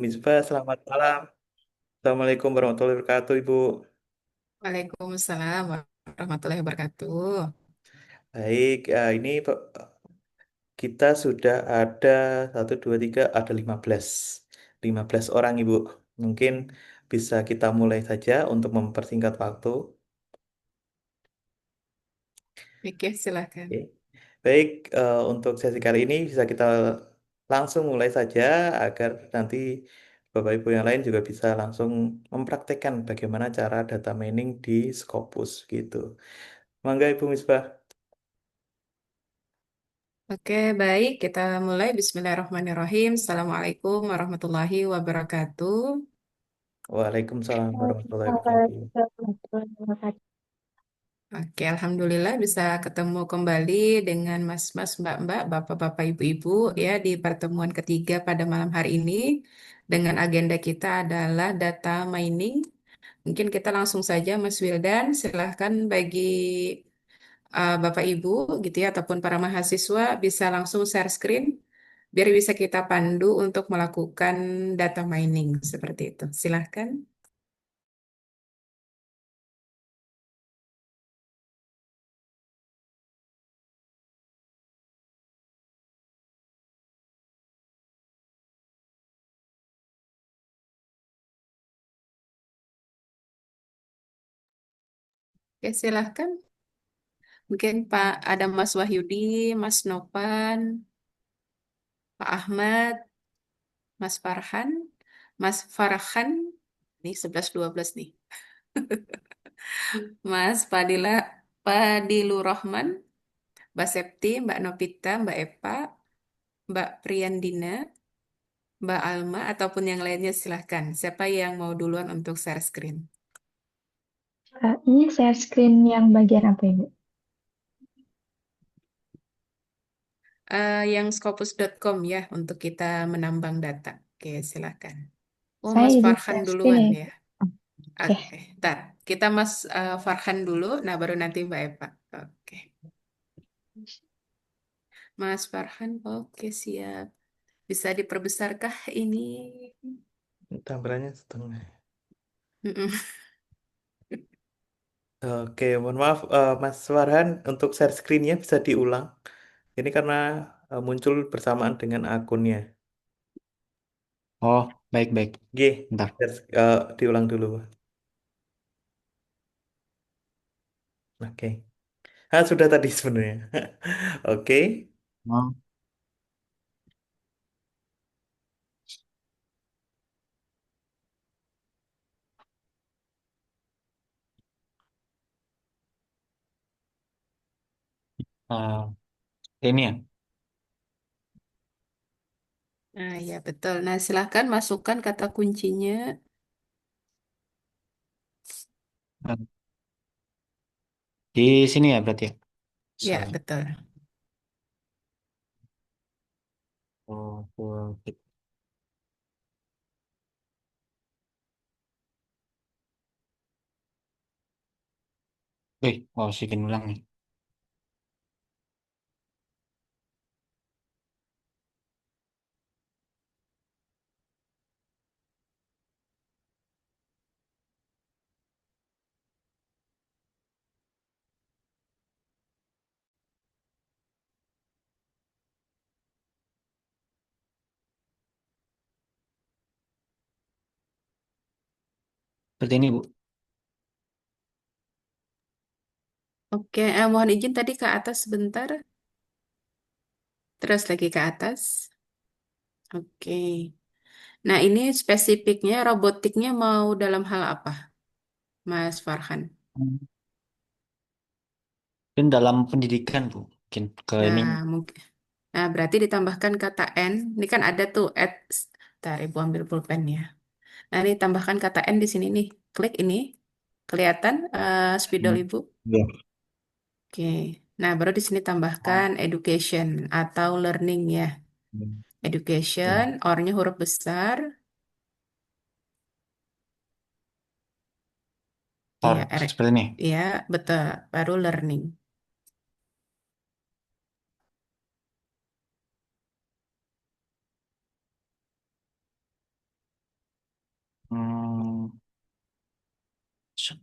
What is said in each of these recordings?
Misbah, selamat malam. Assalamualaikum warahmatullahi wabarakatuh, Ibu. Waalaikumsalam warahmatullahi wabarakatuh. Baik, ini kita sudah ada 1, 2, 3, ada 15 orang, Ibu. Mungkin bisa kita mulai saja untuk mempersingkat waktu. Oke, silakan. Oke. Baik, untuk sesi kali ini bisa kita langsung mulai saja agar nanti Bapak Ibu yang lain juga bisa langsung mempraktekkan bagaimana cara data mining di Scopus gitu. Mangga Ibu Misbah. Oke, baik. Kita mulai. Bismillahirrahmanirrahim. Assalamualaikum warahmatullahi wabarakatuh. Waalaikumsalam warahmatullahi wabarakatuh. Waalaikumsalam. Oke, Alhamdulillah bisa ketemu kembali dengan mas-mas, mbak-mbak, bapak-bapak, ibu-ibu ya di pertemuan ketiga pada malam hari ini. Dengan agenda kita adalah data mining. Mungkin kita langsung saja, Mas Wildan. Silahkan bagi Bapak Ibu gitu ya ataupun para mahasiswa bisa langsung share screen biar bisa kita pandu untuk melakukan data mining seperti itu. Silahkan. Oke, silahkan. Mungkin Pak ada Mas Wahyudi, Mas Nopan, Pak Ahmad, Mas Farhan, Mas Farhan. Nih 11-12 nih. Mas Padilur Rahman, Mbak Septi, Mbak Novita, Mbak Eva, Mbak Priyandina, Mbak Alma ataupun yang lainnya silahkan. Siapa yang mau duluan untuk share screen? Ini share screen yang bagian apa, Ibu? Yang scopus.com ya untuk kita menambang data. Oke, silahkan. Oh, Saya Mas jadi Farhan share screen duluan ya, ya. Ibu. Oh, oke. Oke, ntar kita Mas Farhan dulu, nah baru nanti Mbak Eva. Oke, Mas Farhan, oke siap. Bisa diperbesarkah ini? Tampilannya setengah. Mm-mm. Oke, mohon maaf Mas Farhan untuk share screen-nya bisa diulang. Ini karena muncul bersamaan dengan akunnya. Oh, baik-baik. G, Bentar. diulang dulu. Oke. Ah, sudah tadi sebenarnya. Oke, Oh, ah, ini ya. Nah, ya betul. Nah, silahkan masukkan kata kuncinya. Ah, Di sini ya berarti ya. Ya, Sorry. betul. Oh, wow, bikin ulang nih. Seperti ini, Bu. Oke, mohon izin tadi ke atas sebentar. Terus lagi ke atas. Oke. Nah, ini spesifiknya robotiknya mau dalam hal apa, Mas Farhan? Hmm. Mungkin dalam pendidikan, Bu. Mungkin ke ini. Nah, mungkin. Nah, berarti ditambahkan kata N. Ini kan ada tuh at. Bentar, Ibu ambil pulpen ya. Nah, ini tambahkan kata N di sini nih. Klik ini. Kelihatan spidol Hmm. Ibu? Ya. Oke. Nah, baru di sini tambahkan Oh, education atau learning ya. hmm. Education, Ya. O-nya huruf besar. Iya, Seperti ini. iya, betul. Baru learning.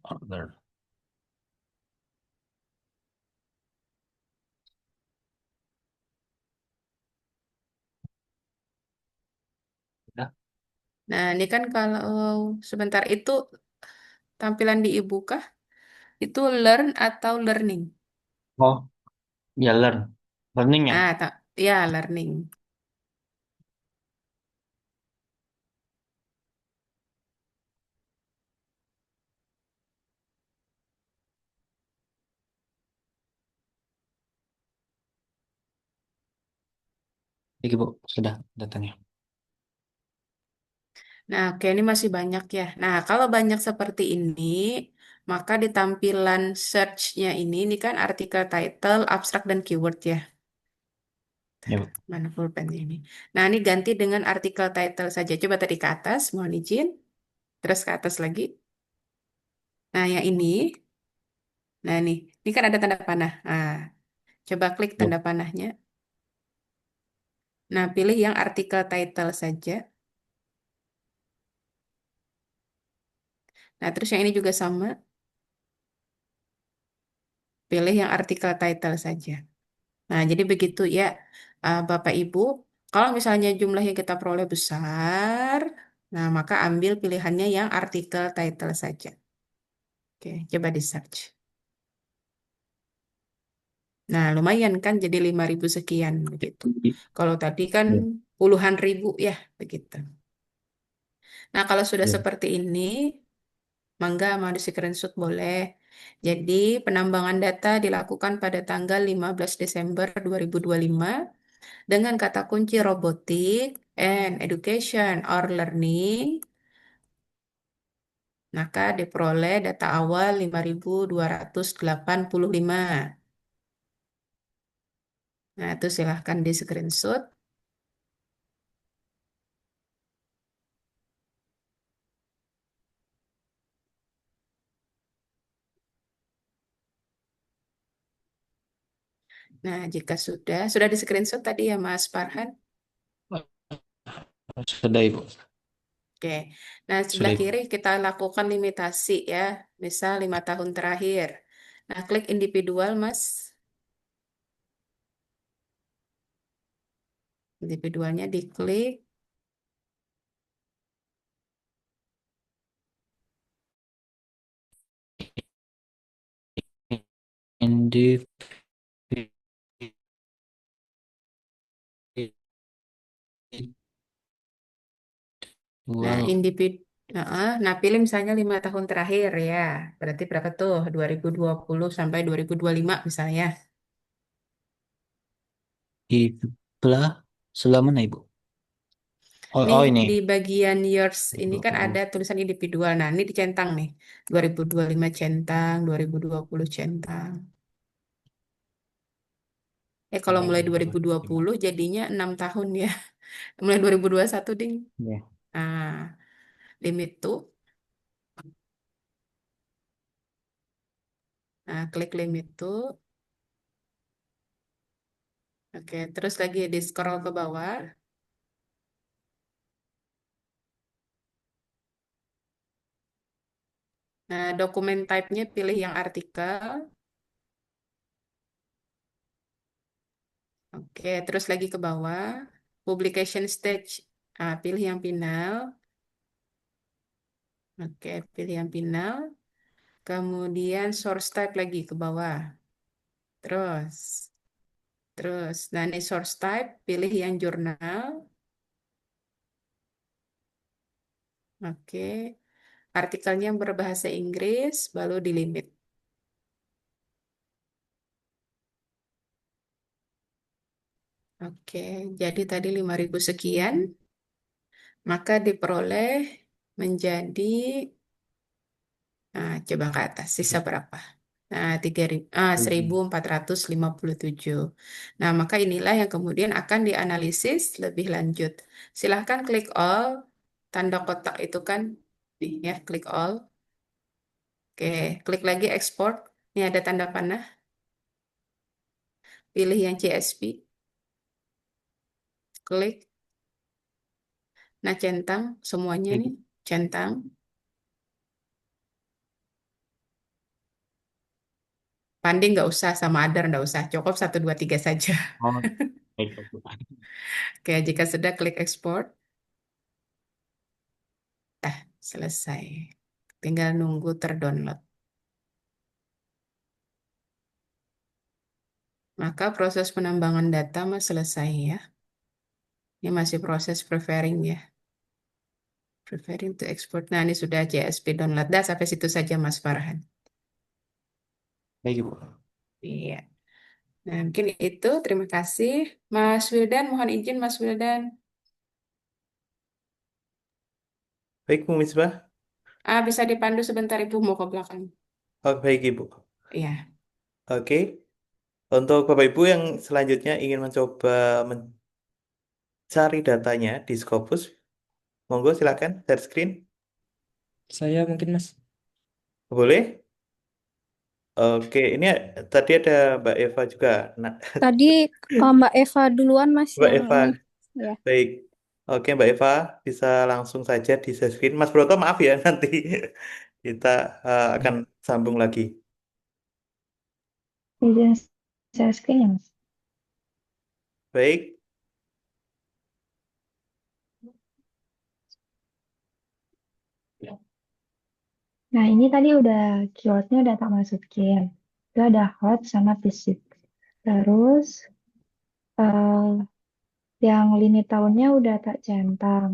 order. Udah. Nah, ini kan kalau sebentar itu tampilan di ibu kah? Itu learn atau learning? Oh, ya learning ya. Ya learning. Jadi Bu, sudah datanya. Nah, oke ini masih banyak ya. Nah, kalau banyak seperti ini, maka di tampilan search-nya ini kan artikel title, abstrak, dan keyword ya. Ya Bu. Mana pulpen ini? Nah, ini ganti dengan artikel title saja. Coba tadi ke atas, mohon izin. Terus ke atas lagi. Nah, yang ini. Nah, ini kan ada tanda panah. Nah, coba klik Bu. tanda panahnya. Nah, pilih yang artikel title saja. Nah, terus yang ini juga sama. Pilih yang artikel title saja. Nah, jadi begitu ya, Bapak Ibu. Kalau misalnya jumlah yang kita peroleh besar, nah maka ambil pilihannya yang artikel title saja. Oke, coba di search. Nah, lumayan kan jadi 5.000 sekian begitu. Kalau tadi kan Ya. puluhan ribu ya, begitu. Nah, kalau sudah Ya. seperti ini, mangga mau di screenshot boleh. Jadi, penambangan data dilakukan pada tanggal 15 Desember 2025 dengan kata kunci robotik and education or learning, maka diperoleh data awal 5.285. Nah, itu silahkan di screenshot. Nah, jika sudah di screenshot tadi ya Mas Farhan. Sudah Ibu. Oke. Nah, Sudah sebelah Ibu. kiri kita lakukan limitasi ya. Misal 5 tahun terakhir. Nah, klik individual, Mas. Individualnya diklik. Individual. Nah, individu. Nah, pilih misalnya 5 tahun terakhir ya. Berarti berapa tuh? 2020 sampai 2025 misalnya. Di sebelah sebelah mana Ibu? Oh, Nih, oh ini. di bagian years ini kan ada 20. tulisan individual. Nah, ini dicentang nih. 2025 centang, 2020 centang. Kalau mulai 2020 jadinya 6 tahun ya. Mulai 2021 ding. Ya. Nah, limit tuh. Nah, klik limit tuh. Oke, terus lagi di scroll ke bawah. Nah, dokumen type-nya pilih yang artikel. Oke, terus lagi ke bawah. Publication stage. Nah, pilih yang final. Oke, pilih yang final. Kemudian source type lagi ke bawah. Terus, nah ini source type, pilih yang jurnal. Oke, artikelnya yang berbahasa Inggris, baru di limit. Oke, jadi tadi 5.000 sekian, maka diperoleh menjadi, nah, coba ke atas, sisa berapa? Nah, 1.457. Nah, maka inilah yang kemudian akan dianalisis lebih lanjut. Silahkan klik all, tanda kotak itu kan, nih ya, klik all. Oke, klik lagi export. Ini ada tanda panah, pilih yang CSV, klik. Nah, centang semuanya nih, centang. Pandi nggak usah, sama Adar nggak usah. Cukup 1, 2, 3 saja. Oh, baik, Bu. Oke, jika sudah klik export. Selesai. Tinggal nunggu terdownload. Maka proses penambangan data mas selesai ya. Ini masih proses preferring ya. Preferring to export. Nah, ini sudah JSP download. Dah, sampai situ saja Mas Farhan. Baik, Bu. Iya. Nah, mungkin itu. Terima kasih. Mas Wildan, mohon izin Mas Wildan. Baik, Bu Misbah. Bisa dipandu sebentar Ibu, mau ke belakang. Oh, baik, Ibu. Iya. Oke. Untuk Bapak Ibu yang selanjutnya ingin mencoba mencari datanya di Scopus, monggo silakan share screen. Saya mungkin Mas. Boleh? Oke, ini tadi ada Mbak Eva juga. Nah, Tadi Mbak Eva duluan Mas Mbak yang Eva, ini. Ya. baik. Oke, Mbak Eva bisa langsung saja di share screen. Mas Broto, maaf ya, nanti kita akan sambung lagi. Izin share screen ya, Mas. Baik, Nah, ini tadi udah keywordnya udah tak masukin. Itu ada hot sama fisik. Terus eh, yang lini tahunnya udah tak centang.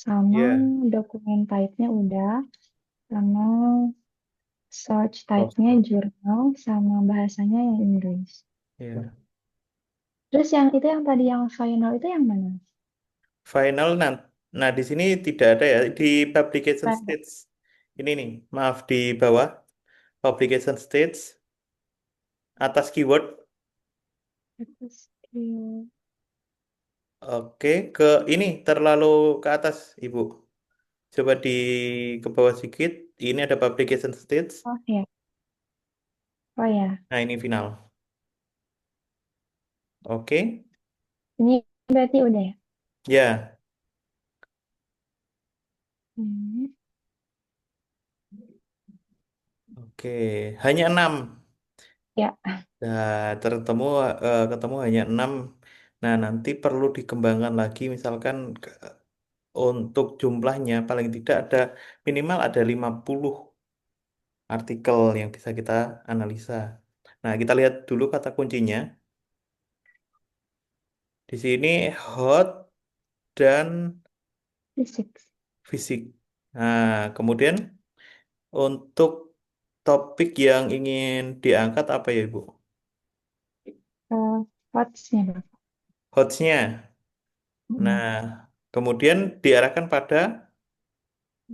Sama ya. dokumen type-nya udah. Sama search Oh, type-nya jurnal. Sama bahasanya yang Inggris. ya. Terus yang itu yang tadi yang final itu yang mana? Final, nah di sini tidak ada ya di publication Nggak ada. stage. Ini nih, maaf di bawah publication stage atas keyword. Terus keyword. Oke, ke ini terlalu ke atas, Ibu. Coba di ke bawah sedikit. Ini ada publication stage. Oh ya. Oh ya. Nah, ini final. Oke. Ini berarti udah ya? Ya, Hmm. oke. Hanya 6. Ya. Nah, ketemu hanya 6. Nah, nanti perlu dikembangkan lagi misalkan untuk jumlahnya paling tidak ada minimal ada 50 artikel yang bisa kita analisa. Nah, kita lihat dulu kata kuncinya. Di sini hot dan Fisik. fisik. Nah, kemudian untuk topik yang ingin diangkat apa ya, Ibu? Hotsnya berapa? Hotsnya. Hmm. Nah, kemudian diarahkan pada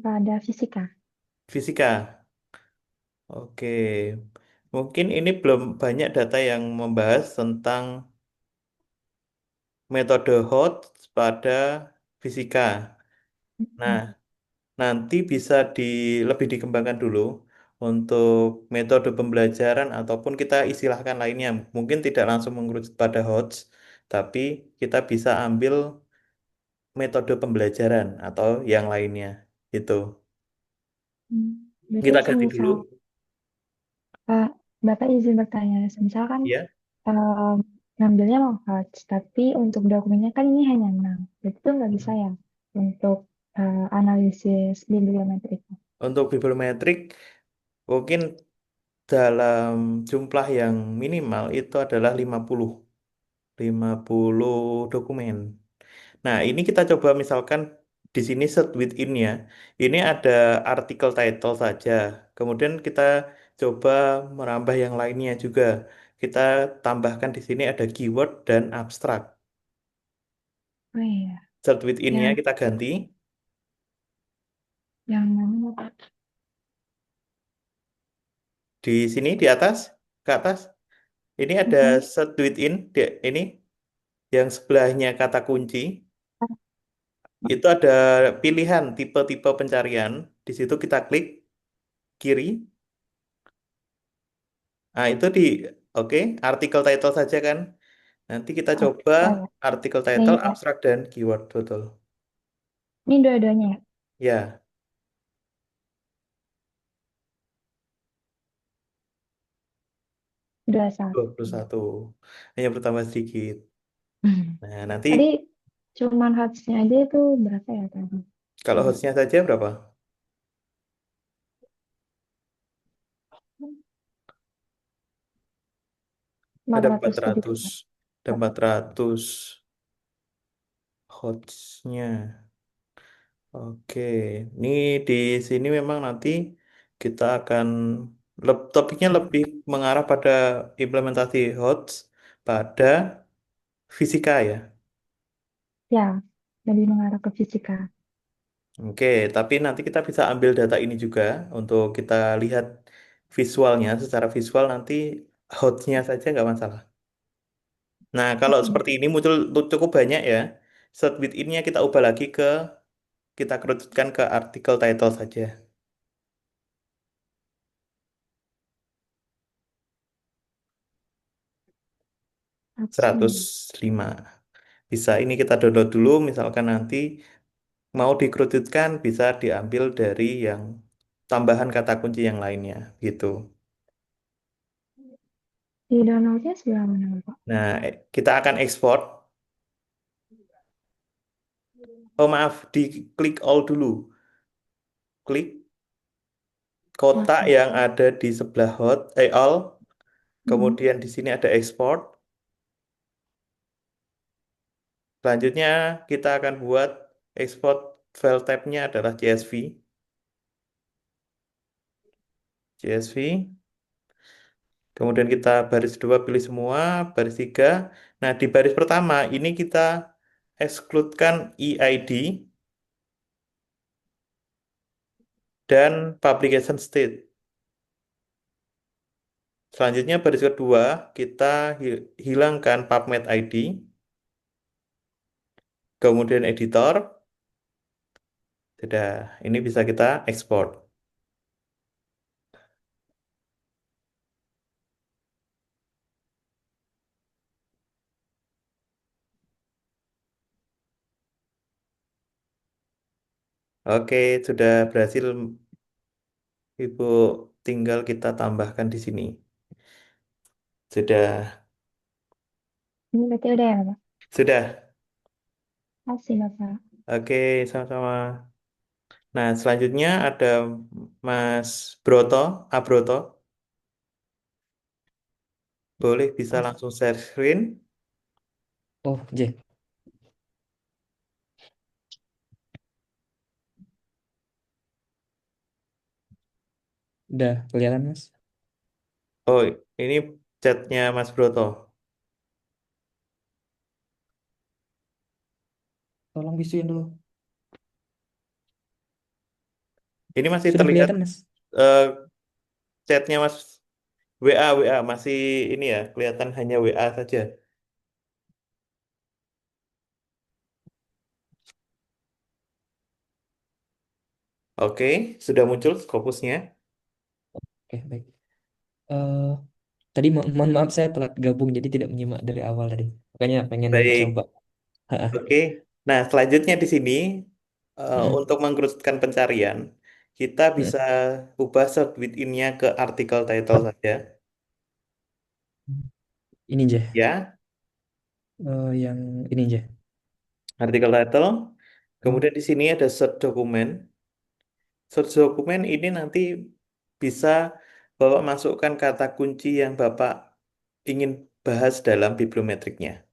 Pada fisika. fisika. Oke, mungkin ini belum banyak data yang membahas tentang metode hot pada fisika. Nah, Hmm. nanti bisa lebih dikembangkan dulu untuk metode pembelajaran ataupun kita istilahkan lainnya. Mungkin tidak langsung mengerucut pada HOTS, tapi kita bisa ambil metode pembelajaran atau yang lainnya. Itu. Hmm. Berarti Kita ganti dulu, semisal Pak, Bapak izin bertanya, semisal kan ya. em, ngambilnya mau Hots, tapi untuk dokumennya kan ini hanya 6. Jadi itu nggak bisa ya untuk analisis bibliometrik. Untuk bibliometrik, mungkin dalam jumlah yang minimal itu adalah 50 dokumen. Nah, ini kita coba misalkan di sini set within-nya. Ini ada artikel title saja. Kemudian kita coba merambah yang lainnya juga. Kita tambahkan di sini ada keyword dan abstrak. Oh iya, Set within-nya yang kita ganti. mana Pak? Di sini di atas, ke atas. Ini ada Mm-mm. set within. Ini yang sebelahnya kata kunci. Itu ada pilihan tipe-tipe pencarian. Di situ kita klik kiri. Nah, itu oke, artikel title saja kan. Nanti kita Oke, coba oh ya, artikel nah title, ini ya, abstrak, dan keyword. Betul. ini dua-duanya ya. Ya, 21. 21. Hanya bertambah sedikit. Nah, nanti Tadi cuman HUDS-nya aja itu berapa ya tadi? kalau Coba. hostnya saja berapa? 400 Ada tadi 400. Kak. Ada 400 hostnya. Oke, ini di sini memang nanti kita akan topiknya lebih mengarah pada implementasi HOTS pada fisika ya. Ya, lebih mengarah ke fisika. Oke, tapi nanti kita bisa ambil data ini juga untuk kita lihat visualnya. Secara visual nanti HOTS-nya saja nggak masalah. Nah, kalau Oke. seperti ini muncul cukup banyak ya. Set with ini-nya kita ubah lagi kita kerucutkan ke artikel title saja. HUDS-nya. 105. Bisa ini kita download dulu, misalkan nanti mau dikerucutkan bisa diambil dari yang tambahan kata kunci yang lainnya gitu. Di downloadnya sebelah mana Pak? Nah, kita akan ekspor. Oh maaf, di klik all dulu. Klik kotak Oke. yang ada di sebelah all. Hmm. Kemudian di sini ada export. Selanjutnya kita akan buat export file type-nya adalah CSV. CSV. Kemudian kita baris dua pilih semua, baris tiga. Nah, di baris pertama ini kita excludekan EID dan publication state. Selanjutnya baris kedua kita hilangkan PubMed ID, kemudian editor. Sudah, ini bisa kita ekspor. Oke, sudah berhasil Ibu, tinggal kita tambahkan di sini. Sudah, Ini berarti udah ya Pak? sudah. Kasih Bapak. Oke, sama-sama. Nah, selanjutnya ada Mas Broto, Abroto. Boleh bisa Mas. langsung share screen. Oh, J. Udah kelihatan, Mas. Oh, ini chatnya Mas Broto. Tolong bisuin dulu. Ini masih Sudah terlihat kelihatan, Mas. eh, chatnya Mas WA masih ini ya, kelihatan hanya WA saja. Oke, sudah muncul Scopusnya. Oke, baik. Eh, tadi mohon maaf saya telat gabung jadi tidak menyimak dari awal tadi. Makanya pengen coba. Baik, Ha-ha. oke. Nah, selanjutnya di sini Mm-mm. untuk mengkerucutkan pencarian, kita Mm. bisa ubah search within-nya ke artikel title saja. Ini aja. Ya, Yang ini aja. artikel title. Hmm. Kemudian di sini ada search dokumen. Search dokumen ini nanti bisa Bapak masukkan kata kunci yang Bapak ingin bahas dalam bibliometriknya.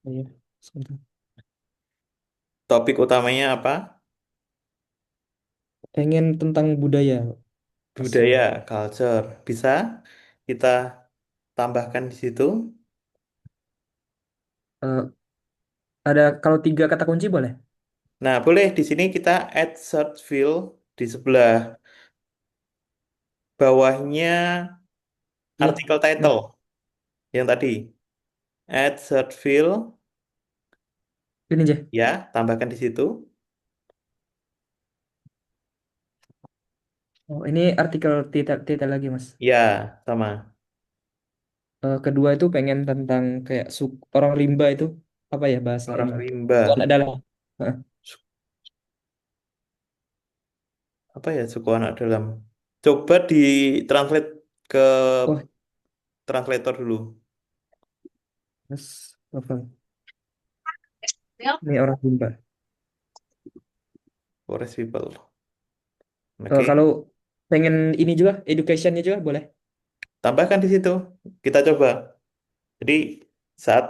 Oh, iya. Sebentar. Topik utamanya apa? Pengen tentang budaya, Mas. Budaya, culture. Bisa kita tambahkan di situ. Eh, ada kalau 3 kata kunci boleh? Nah, boleh di sini kita add search field di sebelah bawahnya Ini, artikel ini, title yang tadi. Add search field, ini aja. ya, tambahkan di situ. Oh, ini artikel titel lagi, Mas. Ya, sama. Kedua itu pengen tentang kayak orang rimba itu apa ya bahasa Orang ini? rimba. Suku anak dalam. Heeh. Apa ya suku anak dalam? Coba di translate ke Oh, translator dulu. Mas Novel. Ini orang Sumba. Forest people. Oke. Kalau pengen ini juga, educationnya juga boleh. Tambahkan di situ. Kita coba. Jadi saat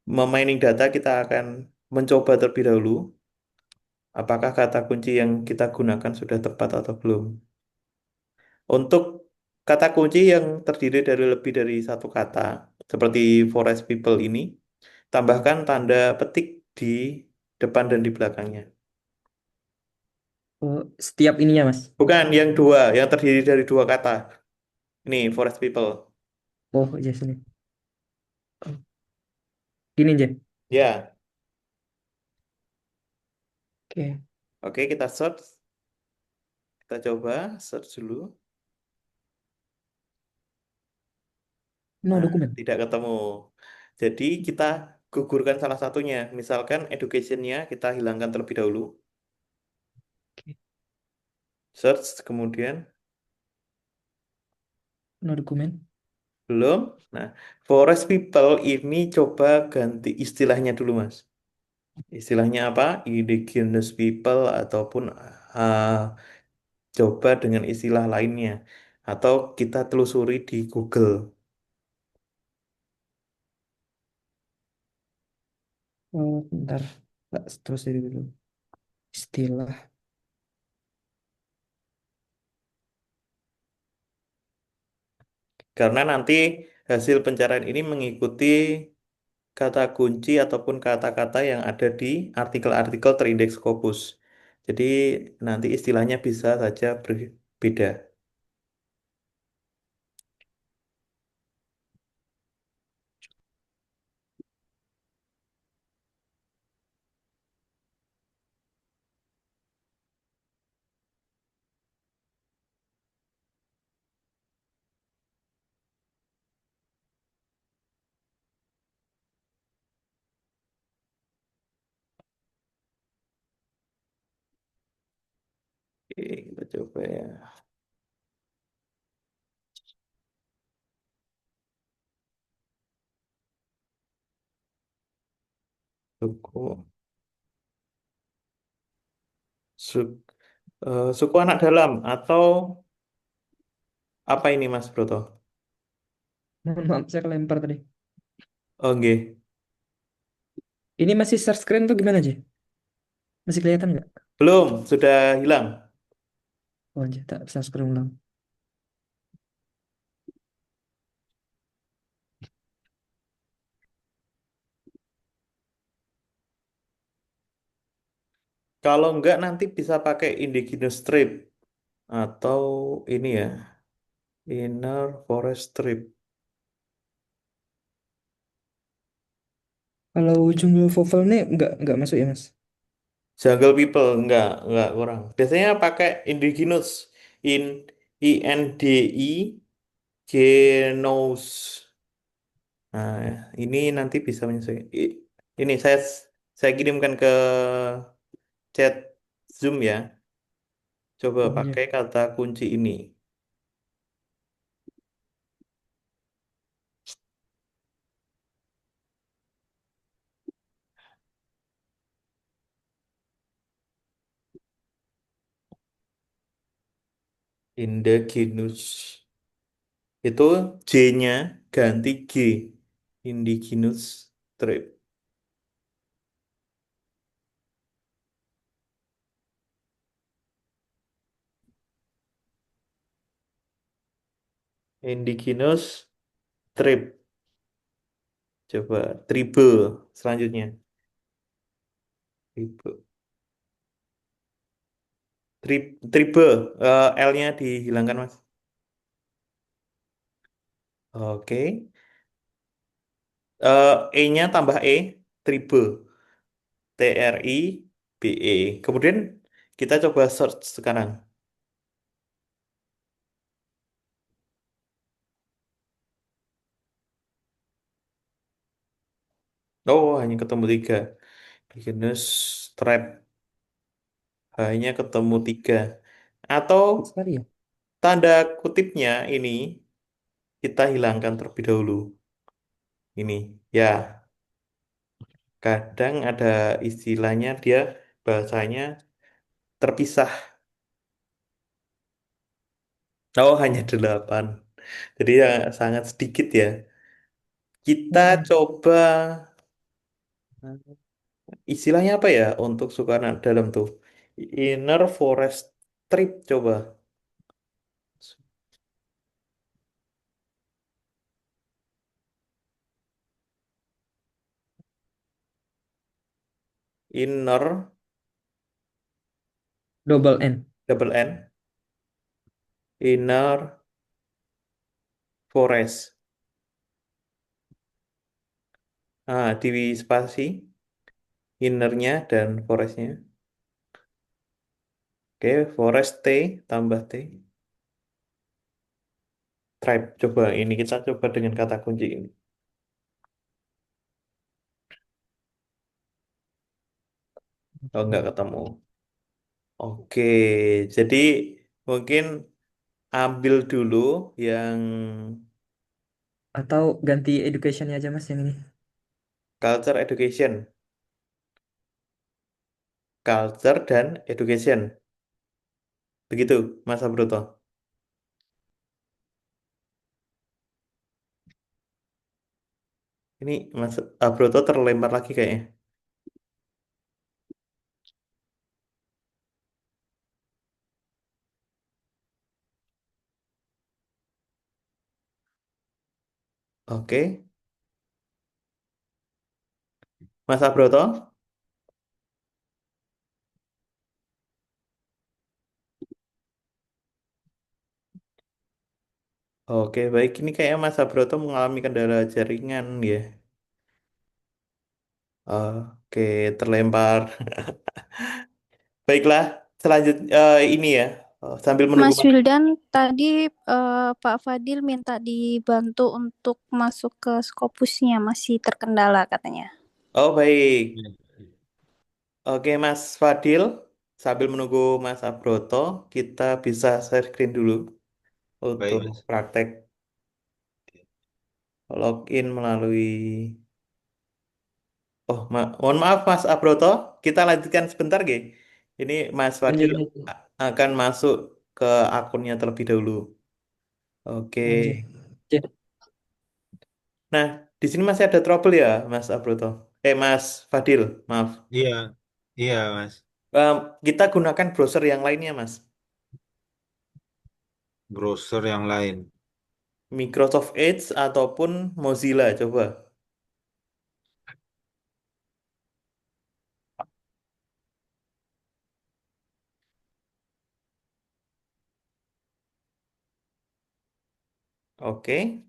memining data kita akan mencoba terlebih dahulu apakah kata kunci yang kita gunakan sudah tepat atau belum. Untuk kata kunci yang terdiri dari lebih dari satu kata, seperti forest people ini, tambahkan tanda petik di depan dan di belakangnya. Oh, setiap ininya, Mas. Bukan yang dua, yang terdiri dari dua kata. Ini forest people. Oh, iya sini. Gini aja. Ya, Oke. oke kita search. Kita coba search dulu. No Nah, dokumen. tidak ketemu. Jadi kita gugurkan salah satunya. Misalkan educationnya kita hilangkan terlebih dahulu. Oke. Search kemudian No dokumen. belum. Nah, forest people ini coba ganti istilahnya dulu, Mas. Istilahnya apa? Indigenous people ataupun ah, coba dengan istilah lainnya. Atau kita telusuri di Google. Oh, bentar. Terus dari dulu. Istilah. Karena nanti hasil pencarian ini mengikuti kata kunci ataupun kata-kata yang ada di artikel-artikel terindeks Scopus. Jadi nanti istilahnya bisa saja berbeda. Oke, kita coba ya. Suku, su- suku anak dalam atau apa ini Mas Broto? Mohon maaf, saya kelempar tadi. Oh, nggih. Ini masih share screen tuh gimana aja? Masih kelihatan nggak? Belum, sudah hilang. Oh, aja, tak share screen ulang. Kalau enggak nanti bisa pakai indigenous strip atau ini ya, inner forest strip. Kalau jumlah vovel nih nggak masuk ya, Mas? Jungle people enggak kurang. Biasanya pakai indigenous in INDI genous. Nah, ini nanti bisa menyesuaikan. Ini saya kirimkan ke chat Zoom ya. Coba Oh iya. pakai kata kunci ini. Indigenous. Itu J-nya ganti G. Indigenous tribe. Indigenous tribe. Coba tribe selanjutnya. Tribe. Tribe. L-nya dihilangkan, Mas. Oke. E-nya tambah E. Tribe. TRIBE. Kemudian kita coba search sekarang. Oh, hanya ketemu tiga. Indigenous tribe. Hanya ketemu tiga. Atau Sekali ya. tanda kutipnya ini kita hilangkan terlebih dahulu. Ini, ya, kadang ada istilahnya dia bahasanya terpisah. Oh, hanya 8. Jadi ya sangat sedikit ya. Kita Mm-mm. coba istilahnya apa ya untuk sukarna dalam tuh? Inner forest strip coba. Inner Double N. double N, inner forest. Ah, di spasi innernya dan forestnya. Oke, forest T tambah T. Tribe. Coba ini kita coba dengan kata kunci ini. Oh, nggak ketemu. Oke, jadi mungkin ambil dulu yang Atau ganti educationnya aja Mas yang ini. culture education. Culture dan education. Begitu, Mas Abroto. Ini Mas Abroto terlempar lagi kayaknya. Oke, Mas Abroto. Oke, baik. Ini kayak Mas Abroto mengalami kendala jaringan ya. Oke, terlempar. Baiklah, selanjutnya ini ya. Sambil menunggu Mas Mas. Wildan tadi Pak Fadil minta dibantu untuk masuk ke Scopusnya masih terkendala katanya. Oh, baik. Ya. Oke, Mas Fadil. Sambil menunggu Mas Abroto, kita bisa share screen dulu Baik, untuk Mas. praktek login melalui. Oh, mohon maaf Mas Abroto, kita lanjutkan sebentar, Ge. Ini Mas Lanjut, Fadil lanjut. akan masuk ke akunnya terlebih dahulu. Oke. Lanjut. Oke. Nah, di sini masih ada trouble ya, Mas Abroto. Mas Fadil, maaf. Iya, iya, Mas. Em, kita gunakan browser yang lainnya, Mas. Browser yang lain. Microsoft Edge ataupun Mozilla, coba. Oke,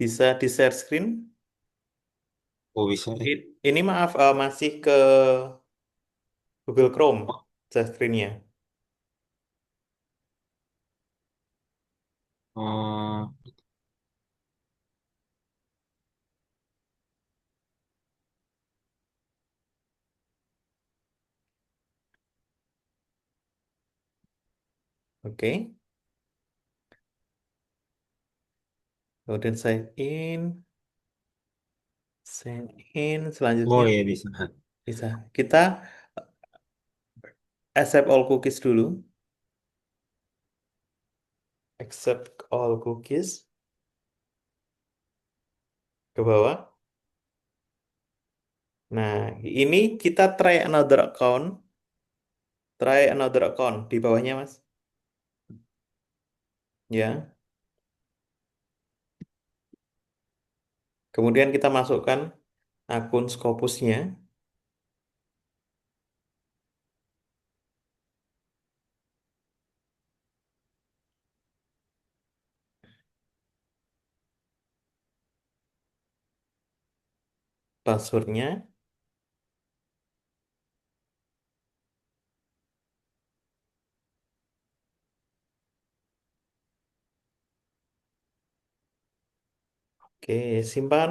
bisa di share screen. Oh, bisa ya. Ini maaf, masih ke Google Chrome share screen-nya. Oh, Oke, kemudian sign in, sign in. Selanjutnya oh ya bisa. bisa. Kita accept all cookies dulu. Accept all cookies ke bawah. Nah, ini kita try another account. Try another account di bawahnya, Mas. Ya. Kemudian kita masukkan akun Scopusnya, passwordnya. Oke, simpan.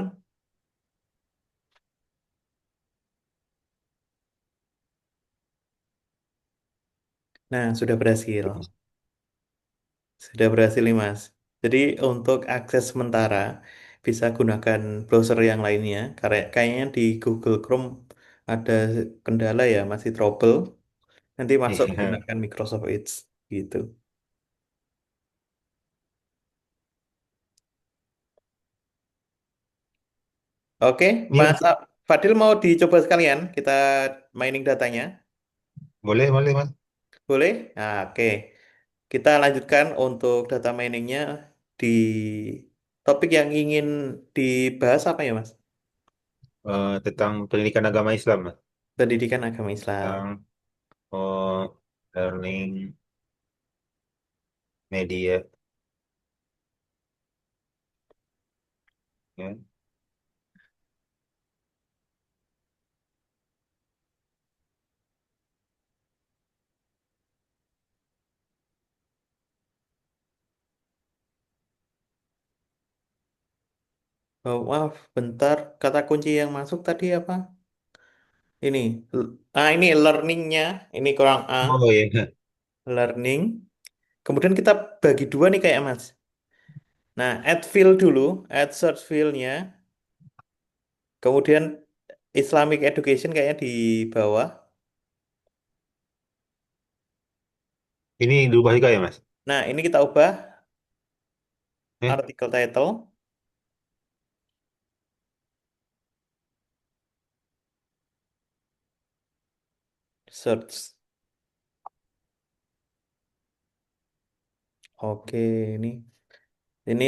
Nah, sudah berhasil. Sudah berhasil nih, Mas. Jadi untuk akses sementara bisa gunakan browser yang lainnya. Karena kayaknya di Google Chrome ada kendala ya, masih trouble. Nanti masuk Iya. gunakan Microsoft Edge gitu. Oke, Ini Mas untuk Fadil mau dicoba sekalian kita mining datanya. boleh boleh Mas. Boleh? Nah, oke. Kita lanjutkan untuk data miningnya di topik yang ingin dibahas apa ya, Mas? Tentang pendidikan agama Islam Mas. Pendidikan agama Islam. Tentang learning media. Ya. Oh, maaf, bentar. Kata kunci yang masuk tadi apa? Ini. Ini learningnya. Ini kurang A. Oh iya. Learning. Kemudian kita bagi dua nih kayak Mas. Nah, add field dulu. Add search fieldnya. Kemudian Islamic Education kayaknya di bawah. Ini diubah juga ya Mas? Nah, ini kita ubah Eh, artikel title. Search. Oke, ini. Ini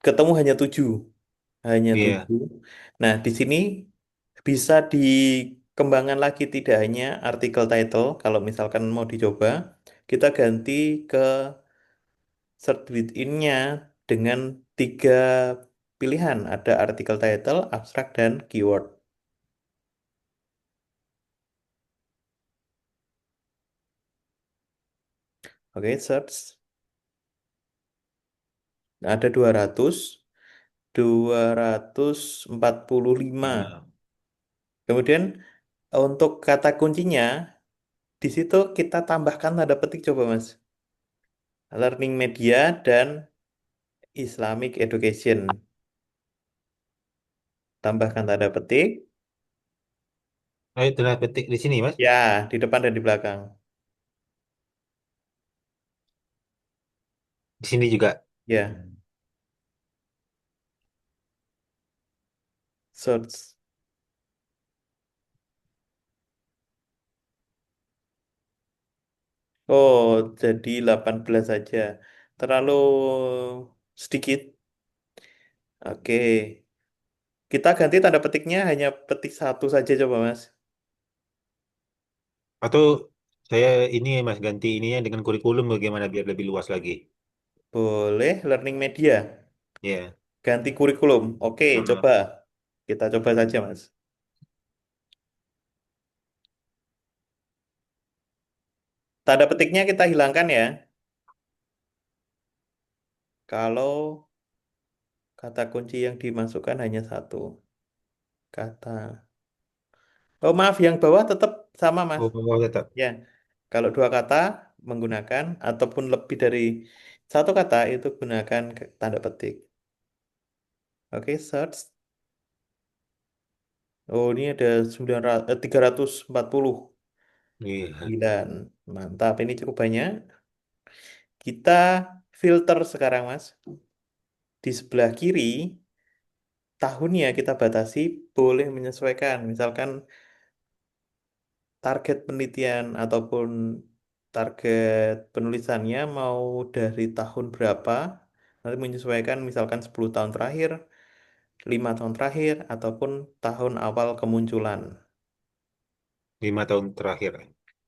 ketemu hanya 7. Hanya iya. 7. Nah, di sini bisa dikembangkan lagi tidak hanya artikel title. Kalau misalkan mau dicoba, kita ganti ke search within-nya dengan 3 pilihan. Ada artikel title, abstract, dan keyword. Oke, search. Ada 245. Lima. Kemudian untuk kata kuncinya, di situ kita tambahkan tanda petik coba Mas. Learning media dan Islamic education. Tambahkan tanda petik. Ayo telah petik di sini Mas. Ya, di depan dan di belakang. Di sini juga. Ya, search. Oh, jadi 18 saja. Terlalu sedikit. Oke. Kita ganti tanda petiknya hanya petik satu saja coba Mas. Atau saya ini Mas ganti ininya dengan kurikulum bagaimana biar lebih luas lagi. Boleh, learning media. Ya. Ganti kurikulum. Oke, Heeh. coba. Kita coba saja Mas. Tanda petiknya kita hilangkan ya. Kalau kata kunci yang dimasukkan hanya satu kata. Oh maaf, yang bawah tetap sama Mas. Oh, tetap. Ya, kalau 2 kata menggunakan ataupun lebih dari 1 kata itu gunakan tanda petik. Oke, search. Oh ini ada 349. Iya. Mantap, ini cukup banyak. Kita filter sekarang Mas. Di sebelah kiri tahunnya kita batasi boleh menyesuaikan. Misalkan target penelitian ataupun target penulisannya mau dari tahun berapa, nanti menyesuaikan misalkan 10 tahun terakhir, 5 tahun terakhir, ataupun tahun awal kemunculan. 5 tahun terakhir.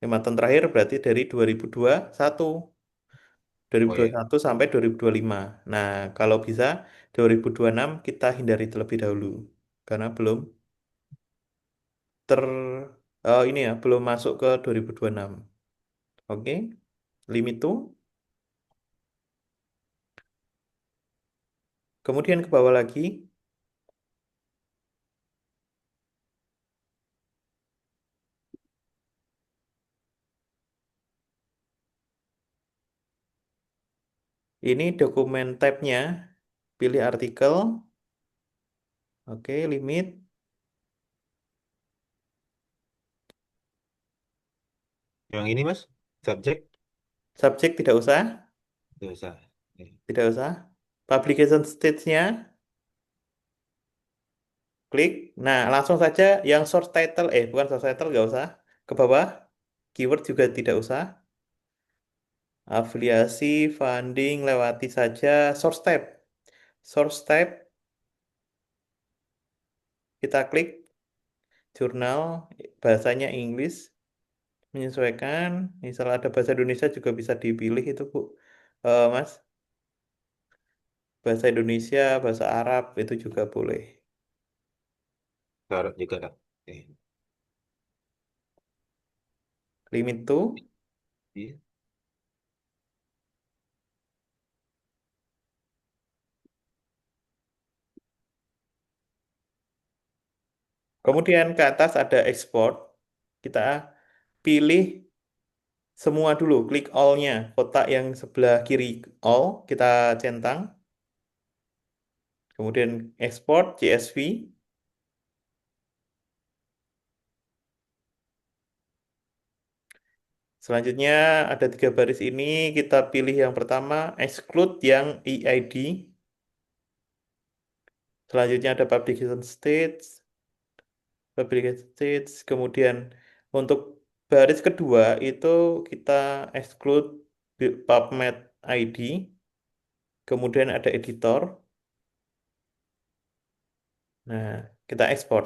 5 tahun terakhir berarti dari 2021, Oh ya. 2021 sampai 2025. Nah, kalau bisa 2026 kita hindari terlebih dahulu karena belum ter ini ya, belum masuk ke 2026. Oke, limit itu. Kemudian ke bawah lagi, Ini dokumen tabnya, pilih artikel, oke, limit, Yang ini Mas, subjek, subjek tidak usah, nggak usah. tidak usah. Publication stage-nya, klik. Nah, langsung saja yang source title, bukan source title, nggak usah. Ke bawah, keyword juga tidak usah. Afiliasi, funding, lewati saja. Source type. Source type, kita klik. Jurnal, bahasanya Inggris. Menyesuaikan. Misal ada bahasa Indonesia juga bisa dipilih itu, Bu. Mas, bahasa Indonesia, bahasa Arab, itu juga boleh. Syarat juga lah. Limit to. Iya. Kemudian ke atas ada export. Kita pilih semua dulu, klik all-nya. Kotak yang sebelah kiri all, kita centang. Kemudian export CSV. Selanjutnya ada 3 baris ini, kita pilih yang pertama, exclude yang EID. Selanjutnya ada publication stage, kemudian untuk baris kedua itu kita exclude PubMed ID, kemudian ada editor. Nah, kita ekspor.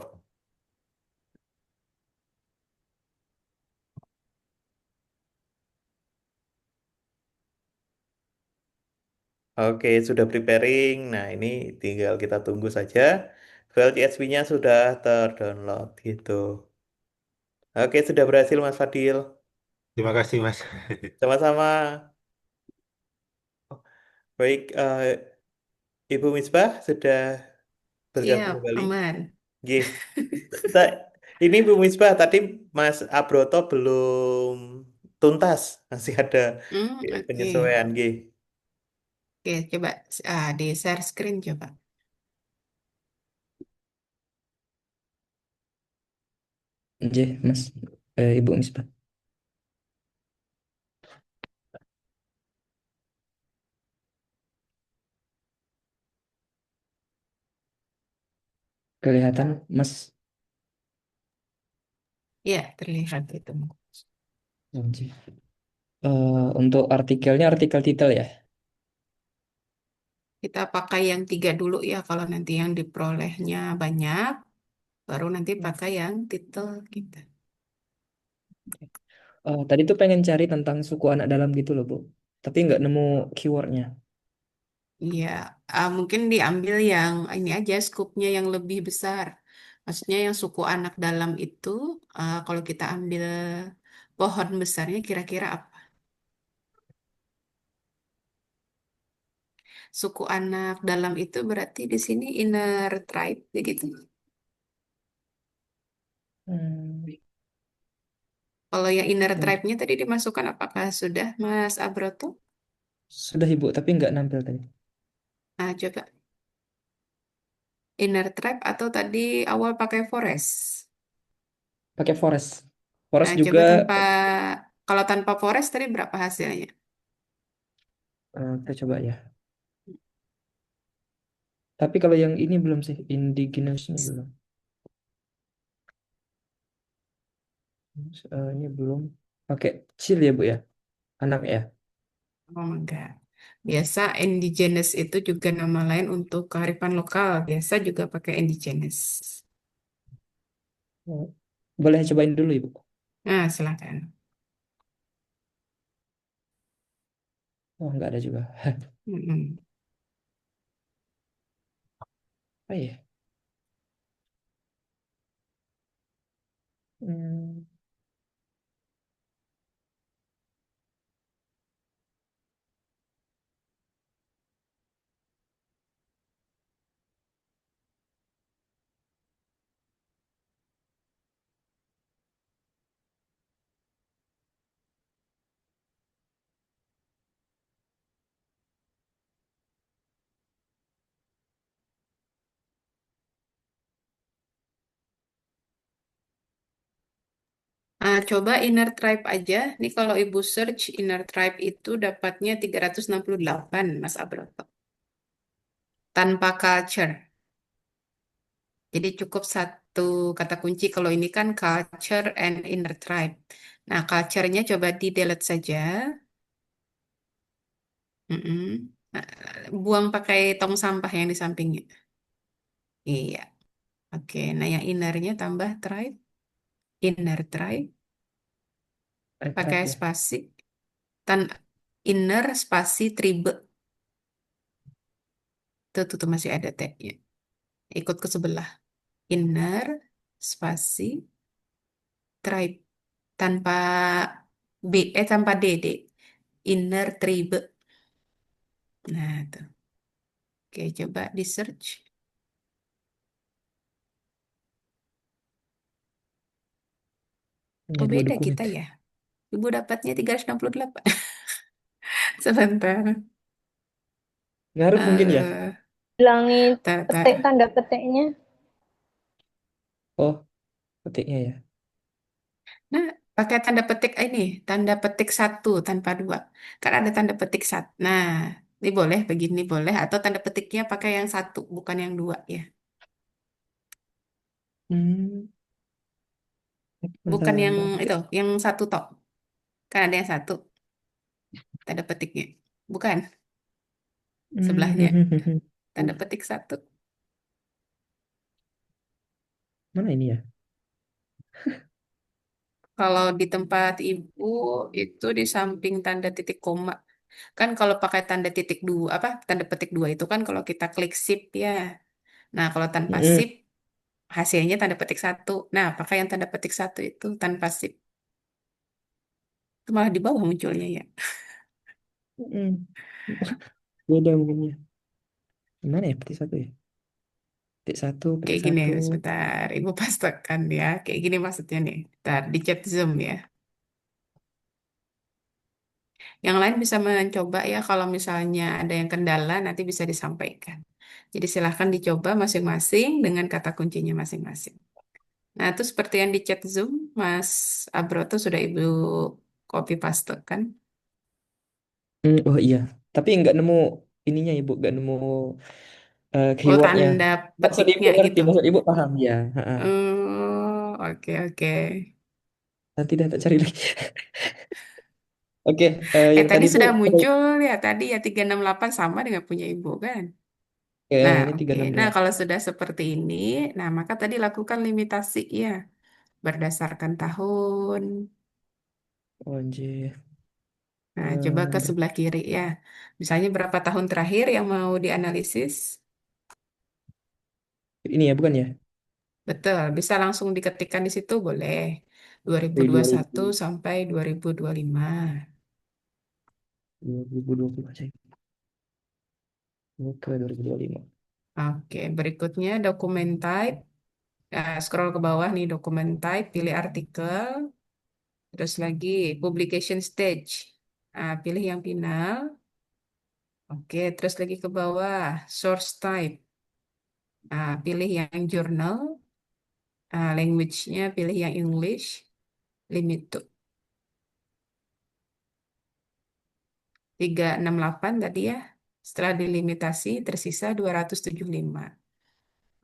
Oke, sudah preparing. Nah, ini tinggal kita tunggu saja. File CSV-nya sudah terdownload gitu. Oke, sudah berhasil Mas Fadil. Terima kasih Mas. Sama-sama. Baik, Ibu Misbah sudah bergabung Siap, kembali. aman. G. Ini Bu Misbah tadi Mas Abroto belum tuntas, masih ada Oke. penyesuaian G. Oke, coba di share screen coba. J, Mas, Ibu Misbah. Kelihatan, Mas. Ya, terlihat itu. J. Untuk artikelnya artikel titel ya. Kita pakai yang 3 dulu ya, kalau nanti yang diperolehnya banyak, baru nanti pakai yang titel kita. Tadi tuh pengen cari tentang suku anak dalam gitu loh, Bu. Tapi nggak nemu keywordnya. Iya, mungkin diambil yang ini aja, skupnya yang lebih besar. Maksudnya yang suku anak dalam itu, kalau kita ambil pohon besarnya kira-kira apa? Suku anak dalam itu berarti di sini inner tribe, begitu. Hmm. Kalau yang inner Oh, tribe-nya tadi dimasukkan, apakah sudah, Mas Abroto? sudah Ibu, tapi nggak nampil tadi. Nah, coba inner tribe atau tadi awal pakai forest. Pakai forest. Forest Nah, juga, coba kalau tanpa forest tadi berapa hasilnya? kita coba ya. Tapi kalau yang ini belum sih, indigenous-nya belum. Ini belum. Pakai chill ya, Bu ya. Anak ya. Oh, enggak. Biasa indigenous itu juga nama lain untuk kearifan lokal. Biasa juga pakai indigenous. Oh, boleh cobain dulu, Ibu. Nah, silakan. Oh, nggak ada juga. Mm-mm. Oh iya. Hmm. Coba inner tribe aja. Nih kalau Ibu search inner tribe itu dapatnya 368, Mas Abroto. Tanpa culture. Jadi cukup satu kata kunci. Kalau ini kan culture and inner tribe. Nah, culture-nya coba di delete saja. Mm-mm. Nah, buang pakai tong sampah yang di sampingnya. Iya. Oke. Nah, yang innernya tambah tribe. Inner tribe. Pakai Tribe ya. spasi. Tan inner spasi tribe. Tuh, masih ada T-nya. Ikut ke sebelah. Inner spasi tribe. Tanpa tanpa D. Inner tribe. Nah, tuh. Oke, coba di search. Ini Oh, dua beda dokumen. kita ya. Ibu dapatnya 368. Sebentar. Ngaruh mungkin ya. Eh, Hilangin tar, petik tar. tanda petiknya. Oh, petiknya ya. Nah, pakai tanda petik ini, tanda petik satu tanpa dua. Kan ada tanda petik satu. Nah, ini boleh, begini boleh. Atau tanda petiknya pakai yang satu, bukan yang dua ya. Hmm, Bukan yang tambah. itu, yang satu tok. Kan ada yang satu, tanda petiknya. Bukan, sebelahnya. Hmm. Tanda petik satu. Mana ini ya? Kalau di tempat ibu, itu di samping tanda titik koma. Kan kalau pakai tanda titik dua, apa, tanda petik dua itu kan kalau kita klik shift ya. Nah, kalau tanpa Hmm. shift, hasilnya tanda petik satu. Nah, pakai yang tanda petik satu itu tanpa shift. Itu malah di bawah munculnya ya. Hmm. Beda mungkinnya. Mana ya petik satu ya? Petik satu, petik Kayak gini, satu. sebentar. Ibu pastikan ya. Kayak gini maksudnya nih. Ntar di chat Zoom ya. Yang lain bisa mencoba ya. Kalau misalnya ada yang kendala, nanti bisa disampaikan. Jadi silahkan dicoba masing-masing dengan kata kuncinya masing-masing. Nah, itu seperti yang di chat Zoom, Mas Abroto sudah Ibu copy paste kan? Oh iya. Tapi nggak nemu ininya ibu, nggak nemu Oh, keywordnya. tanda Maksud ibu petiknya ngerti, gitu. maksud ibu paham ya. Ha-ha. Oh, oke, oke. Nanti dah tak cari lagi. Oke, yang Tadi tadi tuh sudah muncul ya, tadi ya 368 sama dengan punya Ibu kan? Nah, ini oke. Nah, 368. kalau sudah seperti ini, nah maka tadi lakukan limitasi ya, berdasarkan tahun. Oh, anjir. Nah, coba ke Ber- sebelah kiri ya. Misalnya berapa tahun terakhir yang mau dianalisis? ini ya bukan ya? Betul, bisa langsung diketikkan di situ boleh. Dari 2021 sampai 2025. 2020 aja. Ke 2025. Oke, berikutnya dokumen type. Scroll ke bawah nih dokumen type, pilih artikel, terus lagi publication stage. Pilih yang final. Oke, terus lagi ke bawah source type. Pilih yang journal. Language-nya pilih yang English. Limit to 368 tadi ya. Setelah dilimitasi tersisa 275.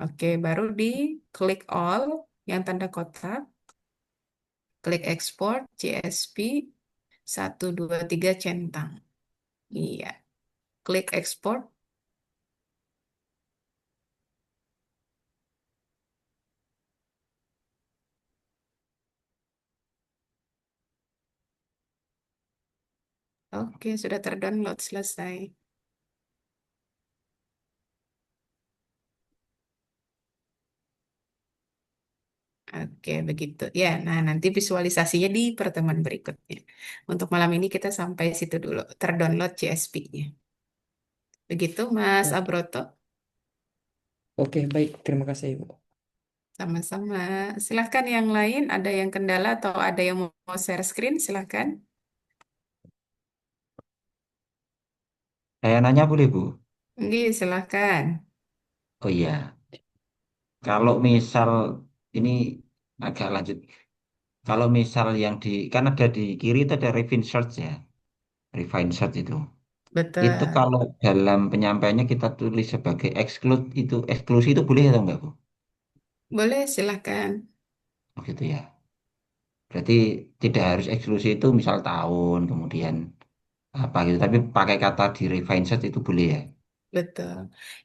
Oke, baru di klik all yang tanda kotak, klik export CSV 123 centang. Iya, klik export. Oke, sudah terdownload selesai. Oke, begitu. Ya, nah nanti visualisasinya di pertemuan berikutnya. Untuk malam ini kita sampai situ dulu. Terdownload CSV-nya. Begitu, Mas Oke, Abroto. oke, baik. Terima kasih ibu. Sama-sama. Silahkan yang lain, ada yang kendala atau ada yang mau share screen, silahkan. Saya nanya boleh Bu? Nggih, silahkan. Oh iya, kalau misal ini agak lanjut. Kalau misal yang di, kan ada di kiri itu ada refine search ya, refine search itu. Itu Betul. kalau dalam penyampaiannya kita tulis sebagai exclude itu, eksklusi itu boleh atau enggak, Bu? Boleh, silahkan. Oh gitu ya. Berarti tidak harus eksklusi itu misal tahun, kemudian apa gitu. Tapi pakai kata di refine search itu boleh ya. Betul.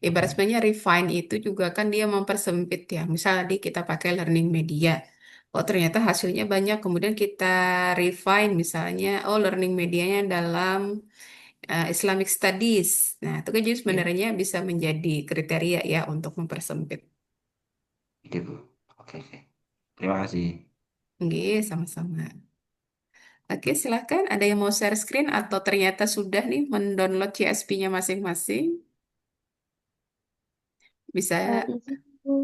Ibarat Oke. sebenarnya refine itu juga kan dia mempersempit ya. Misal tadi kita pakai learning media. Oh ternyata hasilnya banyak. Kemudian kita refine misalnya, oh learning medianya dalam Islamic Studies. Nah itu kan jadi Ya, sebenarnya bisa menjadi kriteria ya untuk mempersempit. gitu, Bu. Oke, oke. Terima kasih. Oke, sama-sama. Oke, silahkan. Ada yang mau share screen atau ternyata sudah nih mendownload CSP-nya masing-masing? Bisa. Izin Bu,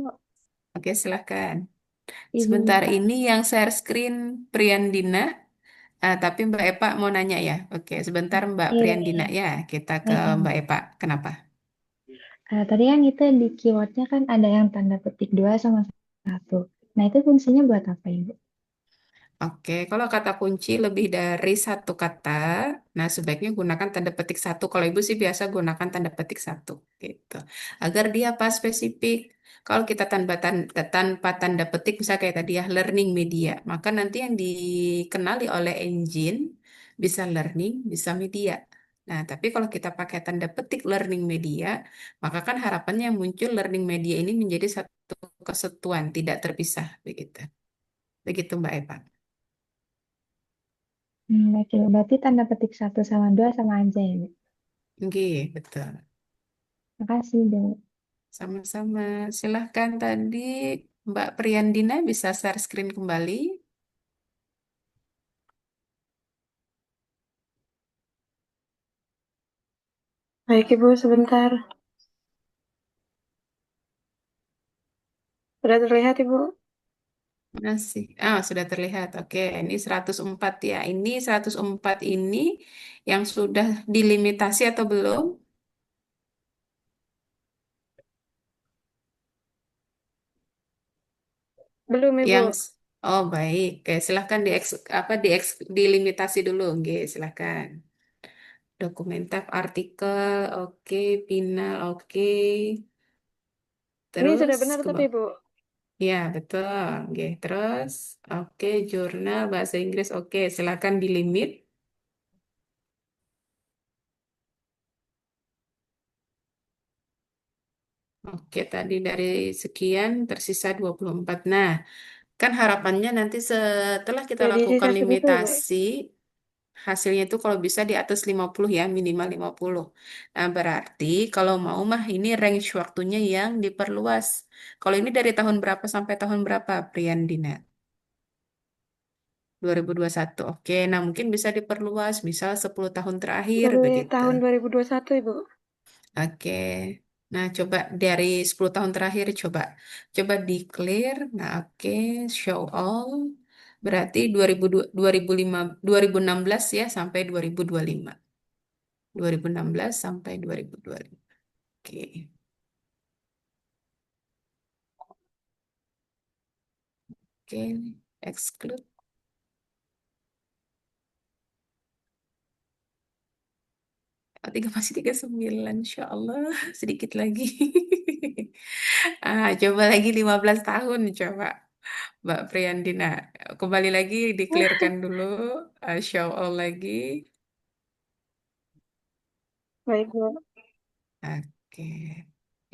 Oke, silahkan. izin Sebentar buka. ini yang share screen Priandina, tapi Mbak Epa mau nanya ya. Oke, sebentar Mbak Iya, Priandina iya. ya. Kita ke Baik. Mbak Epa. Kenapa? Tadi kan itu di keywordnya kan ada yang tanda petik dua sama satu. Nah, itu fungsinya buat apa, Ibu? Oke, kalau kata kunci lebih dari satu kata, nah sebaiknya gunakan tanda petik satu. Kalau ibu sih biasa gunakan tanda petik satu, gitu. Agar dia pas spesifik. Kalau kita tanpa tanda petik, misalnya kayak tadi ya, learning media, maka nanti yang dikenali oleh engine bisa learning, bisa media. Nah, tapi kalau kita pakai tanda petik learning media, maka kan harapannya yang muncul learning media ini menjadi satu kesatuan, tidak terpisah, begitu. Begitu Mbak Eva. Oke, berarti tanda petik satu sama dua sama aja ya, Bu? Oke, betul. Makasih, Bu. Sama-sama. Silahkan tadi Mbak Priyandina bisa share screen kembali. Baik Ibu, sebentar. Sudah terlihat Ibu? Masih. Ah, sudah terlihat. Oke, ini 104 ya. Ini 104 ini yang sudah dilimitasi atau belum? Belum Ibu. Yang Oh, baik. Oke, silahkan dilimitasi dulu. Oke, silahkan. Dokumen tab artikel, oke, final, oke. Ini sudah Terus benar ke tapi bawah. Ibu. Ya, betul. Oke, terus, oke, jurnal bahasa Inggris, oke, silakan di limit. Oke, tadi dari sekian tersisa 24. Nah, kan harapannya nanti setelah kita Jadi lakukan sisa segitu Ibu. limitasi, hasilnya itu kalau bisa di atas 50 ya, minimal 50. Nah, berarti kalau mau mah ini range waktunya yang diperluas. Kalau ini dari tahun berapa sampai tahun berapa, Priyandina? 2021. Oke, nah mungkin bisa diperluas, misal 10 tahun terakhir Dari begitu. tahun 2021 Ibu. Oke. Nah, coba dari 10 tahun terakhir coba di clear. Nah, oke, show all. Berarti 2005 2016 ya sampai 2025. 2016 sampai 2025. Oke. Oke, exclude. Oh, masih 39, Insya Allah. Sedikit lagi. Coba lagi 15 tahun, coba. Mbak Priyandina, kembali lagi, dikelirkan dulu. Show all lagi. Baik Bu. Oke,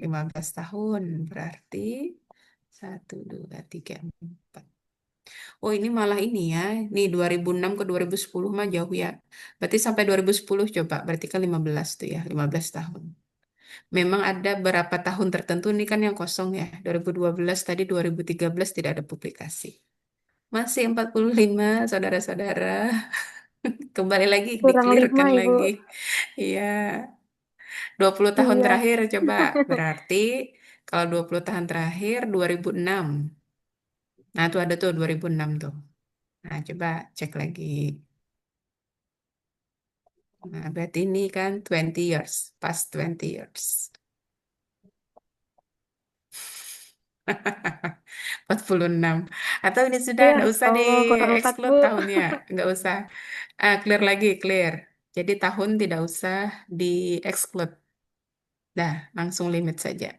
15 tahun berarti 1, 2, 3, 4. Oh, ini malah ini ya. Nih 2006 ke 2010 mah jauh ya. Berarti sampai 2010 coba. Berarti kan 15 tuh ya, 15 tahun. Memang ada beberapa tahun tertentu nih kan yang kosong ya. 2012 tadi 2013 tidak ada publikasi. Masih 45 saudara-saudara. Kembali lagi, Kurang 5 dikelirkan Ibu. lagi. Iya, 20 tahun Iya. terakhir coba. Berarti kalau 20 tahun terakhir 2006. Nah, tuh ada tuh 2006 tuh. Nah, coba cek lagi. Nah, berarti ini kan 20 years, past 20 years. 46. Atau ini sudah Iya, nggak usah Allah kurang 4 di-exclude Bu. tahunnya, nggak usah. Clear lagi, clear. Jadi tahun tidak usah di-exclude. Dah, langsung limit saja.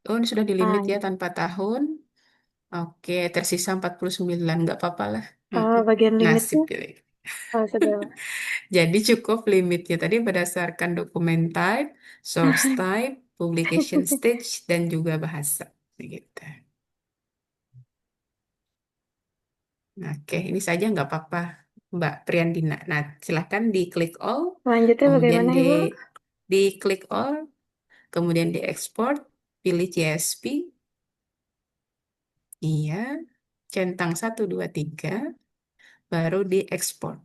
Oh, ini sudah di limit Ah, ya tanpa tahun. Oke, tersisa 49. Nggak apa-apa lah. bagian Nasib limitnya. gitu. Sudah. Jadi cukup limitnya tadi berdasarkan dokumen type, source type, publication stage, dan juga bahasa. Gitu. Oke, ini saja nggak apa-apa, Mbak Priandina. Nah, silahkan diklik all, Lanjutnya kemudian bagaimana Ibu? diklik all, kemudian diekspor, pilih CSV, iya, centang 1, 2, 3, baru diekspor.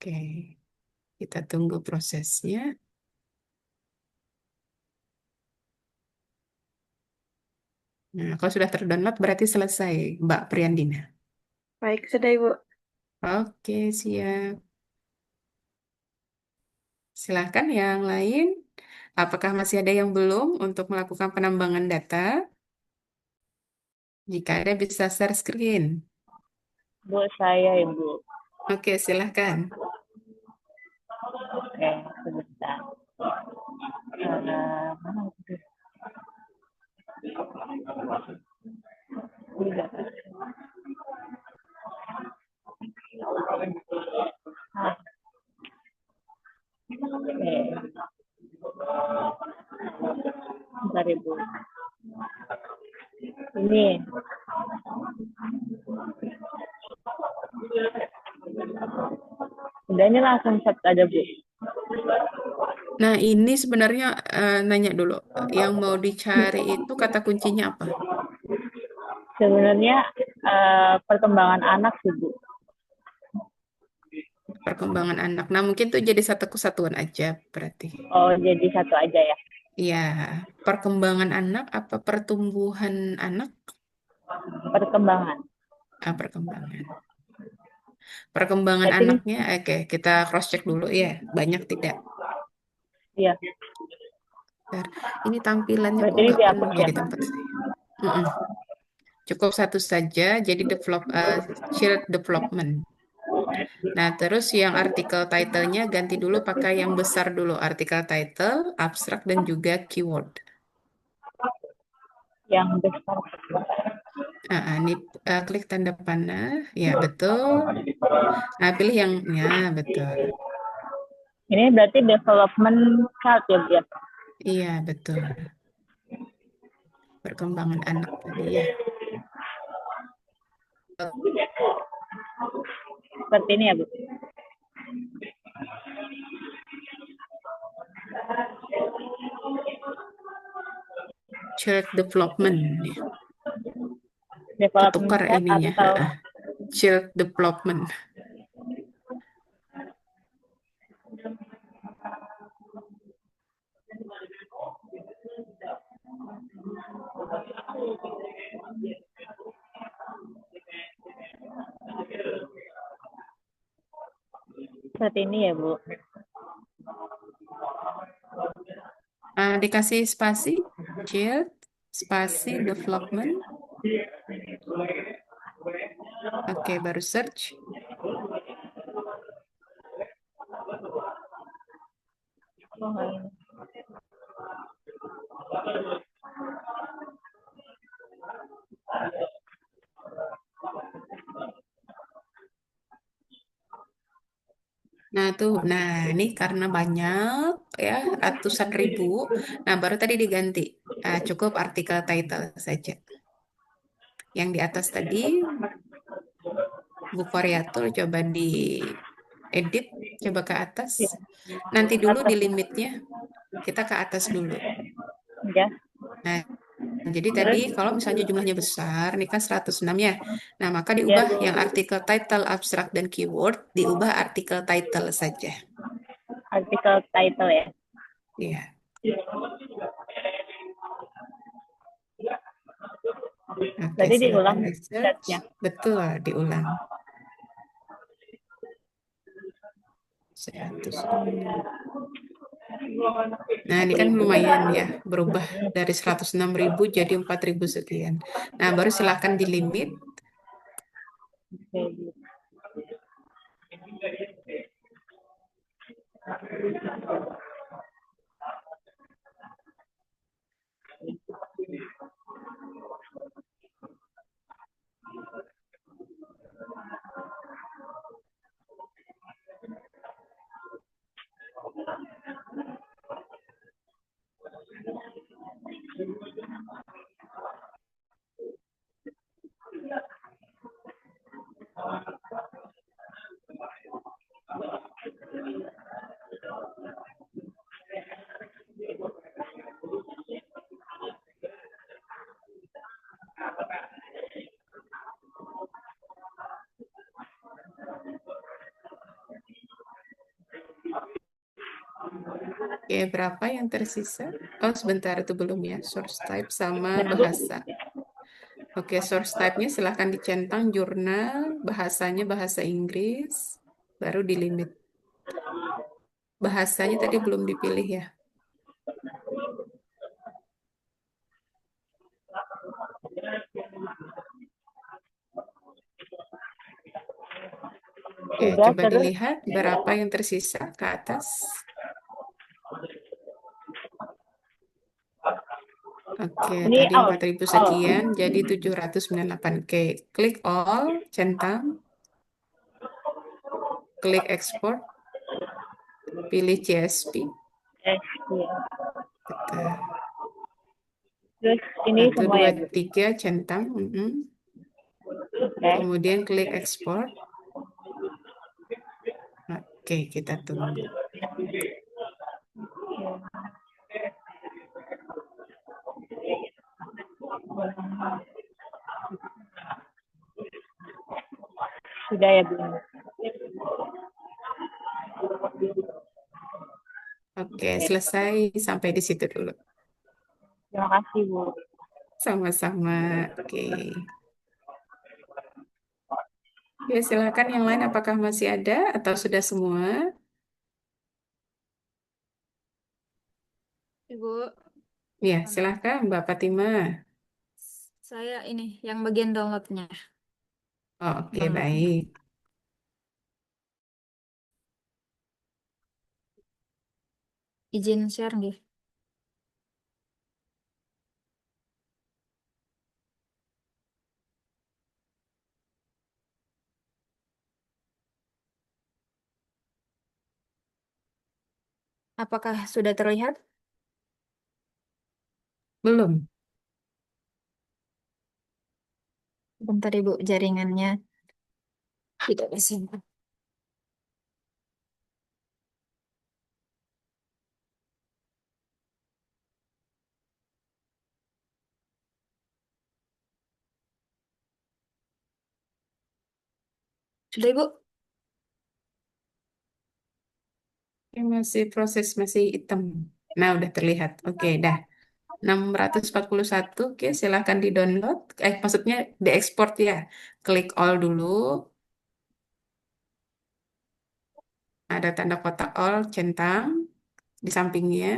Oke, kita tunggu prosesnya. Nah, kalau sudah terdownload berarti selesai, Mbak Priandina. Baik, sudah Ibu. Oke, siap. Silahkan yang lain. Apakah masih ada yang belum untuk melakukan penambangan data? Jika ada bisa share screen. Bu, saya Ibu. Oke, silahkan. Oke, sebentar. Mana itu? Tidak. Ah, oke. Bentar Ibu. Ini. Udah ini langsung set aja Bu. Nah, ini sebenarnya nanya dulu. Yang mau dicari itu kata kuncinya apa? Sebenarnya perkembangan anak sih Bu. Perkembangan anak. Nah, mungkin tuh jadi satu kesatuan aja berarti. Oh, jadi satu aja ya. Iya, perkembangan anak apa pertumbuhan anak? Perkembangan. Perkembangan. Perkembangan Berarti ini, anaknya, oke, kita cross check dulu ya. Banyak tidak? iya. Bentar. Ini tampilannya kok Berarti ini nggak penuh dihapus ya ya. di tempat saya. Mm-mm. Cukup satu saja, jadi child development. Nah, terus yang artikel title-nya ganti dulu pakai yang besar dulu. Artikel title, abstrak, dan juga keyword. Yang besar. Ini klik tanda panah. Ya, betul. Nah, pilih yang, ya, betul. Ini berarti development child ya Bu ya. Iya, betul. Perkembangan anak tadi ya. Seperti ini ya Bu. Child development. Development Ketukar child ininya. atau Child development. seperti ini ya Bu. Dikasih spasi, child, spasi, development. Oke, baru search. Nah, tuh. Nah, ini karena banyak ya, ratusan ribu. Nah, baru tadi diganti. Cukup artikel title saja. Yang di atas tadi, Bu Koreatul coba di edit, coba ke atas. Nanti dulu di limitnya, kita ke atas dulu. Ya. Nah, jadi tadi kalau misalnya jumlahnya besar, ini kan 106 ya. Nah, maka Ya. diubah yang artikel title, abstrak, dan keyword, diubah artikel title saja. Artikel title ya. Iya. Oke, Berarti silakan diulang di search. chatnya. Betul, diulang. 106. Nah, ini kan lumayan ya, berubah dari 106.000 jadi 4.000 sekian. Nah, baru silahkan di limit. Oke. Oke, berapa yang tersisa? Oh, sebentar, itu belum ya. Source type sama bahasa. Oke, source type-nya silahkan dicentang jurnal, bahasanya bahasa Inggris, baru di limit. Bahasanya tadi belum dipilih ya. Oke, Udah, coba terus dilihat berapa yang tersisa ke atas. Oke, ini tadi out. 4.000 sekian, jadi 798. Oke, klik all, centang, klik export, pilih CSV. Iya. Betul. Terus ini 1, semua 2, ya, Bu. 3, centang. Oke. Kemudian klik export. Oke, kita tunggu. Sudah ya, Bu. Oke, selesai sampai di situ dulu. Terima kasih, Bu. Sama-sama. Oke. Ya, silakan yang lain apakah masih ada atau sudah semua? Ibu, Ya, mana? silakan Mbak Fatima. Saya ini yang bagian downloadnya. Oh, oke, Downloadnya. baik. Izin share nih. Apakah sudah terlihat? Belum. Bentar Ibu, jaringannya tidak bisa. Sudah Ibu? Ini masih proses, masih hitam. Nah, udah terlihat. Oke, dah. 641. Oke, silakan di-download. Maksudnya diekspor ya. Klik all dulu. Ada tanda kotak all, centang di sampingnya.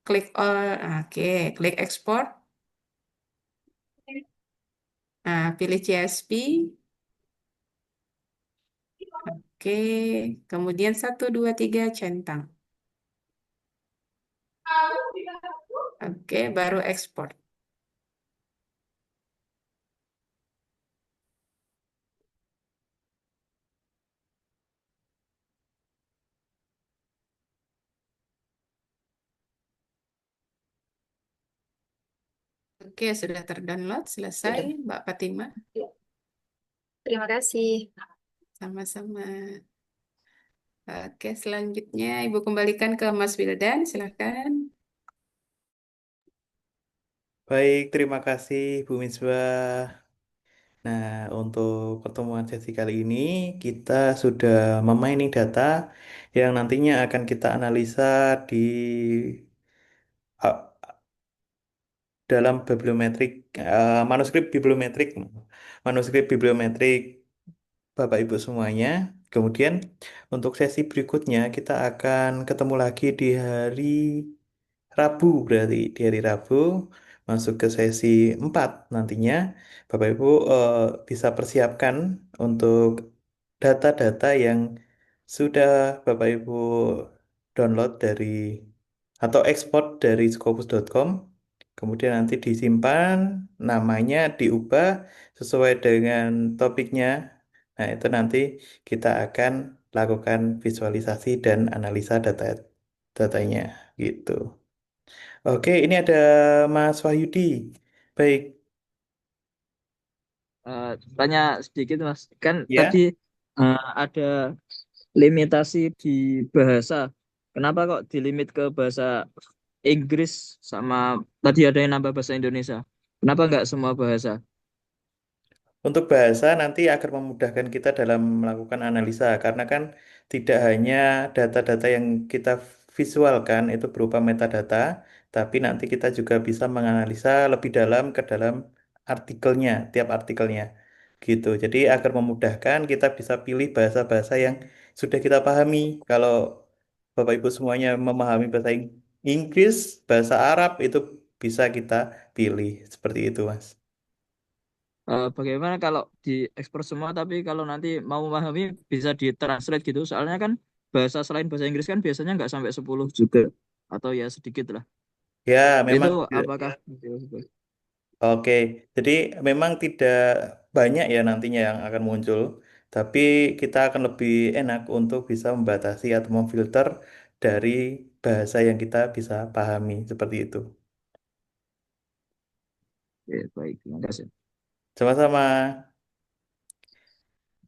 Klik all. Oke, klik ekspor. Nah, pilih CSV. Oke, kemudian 1, 2, 3 centang. Oke, baru ekspor. Oke, sudah terdownload. Selesai, Sudah. Mbak Fatima. Terima kasih. Sama-sama. Oke, selanjutnya Ibu kembalikan ke Mas Wildan. Silakan. Baik, terima kasih Bu Misbah. Nah, untuk pertemuan sesi kali ini kita sudah memining data yang nantinya akan kita analisa di uh, dalam bibliometrik manuskrip bibliometrik Bapak Ibu semuanya. Kemudian untuk sesi berikutnya kita akan ketemu lagi di hari Rabu, berarti di hari Rabu masuk ke sesi 4 nantinya. Bapak Ibu bisa persiapkan untuk data-data yang sudah Bapak Ibu download dari atau ekspor dari scopus.com. Kemudian nanti disimpan, namanya diubah sesuai dengan topiknya. Nah, itu nanti kita akan lakukan visualisasi dan analisa datanya gitu. Oke, ini ada Mas Wahyudi. Baik, Tanya sedikit Mas, kan tadi ya. ada limitasi di bahasa. Kenapa kok dilimit ke bahasa Inggris sama tadi ada yang nambah bahasa Indonesia? Kenapa nggak semua bahasa? Untuk bahasa nanti akan memudahkan kita dalam melakukan analisa karena kan tidak hanya data-data yang kita visualkan itu berupa metadata, tapi nanti kita juga bisa menganalisa lebih dalam ke dalam artikelnya, tiap artikelnya. Gitu. Jadi agar memudahkan kita bisa pilih bahasa-bahasa yang sudah kita pahami. Kalau Bapak Ibu semuanya memahami bahasa Inggris, bahasa Arab itu bisa kita pilih seperti itu, Mas. Bagaimana kalau diekspor semua tapi kalau nanti mau memahami bisa ditranslate gitu? Soalnya kan bahasa selain bahasa Inggris kan biasanya nggak sampai 10 juga atau ya sedikit lah. Ya, Itu memang. apakah Oke, jadi memang tidak banyak ya nantinya yang akan muncul, tapi kita akan lebih enak untuk bisa membatasi atau memfilter dari bahasa yang kita bisa pahami seperti itu. ya, baik, terima kasih. Sama-sama.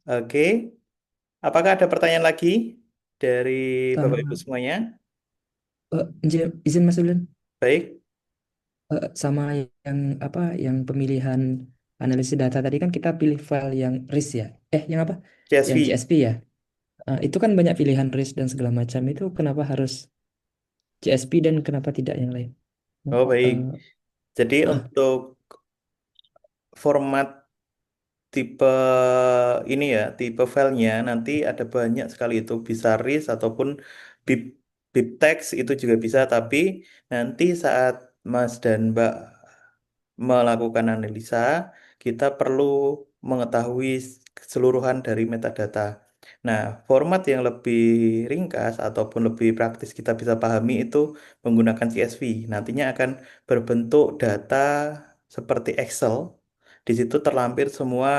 Oke, apakah ada pertanyaan lagi dari Bapak Ibu Sama semuanya? izin Mas Ulen. Baik, Sama yang apa yang pemilihan analisis data tadi kan kita pilih file yang RIS ya. Yang apa? Yang CSV. CSV ya. Itu kan banyak pilihan RIS dan segala macam. Itu kenapa harus CSV dan kenapa tidak yang lain? Oh, baik. Eh, Jadi ah, untuk format tipe ini ya, tipe filenya nanti ada banyak sekali itu bisa RIS ataupun bib BibTeX itu juga bisa, tapi nanti saat Mas dan Mbak melakukan analisa, kita perlu mengetahui keseluruhan dari metadata. Nah, format yang lebih ringkas ataupun lebih praktis kita bisa pahami itu menggunakan CSV. Nantinya akan berbentuk data seperti Excel. Di situ terlampir semua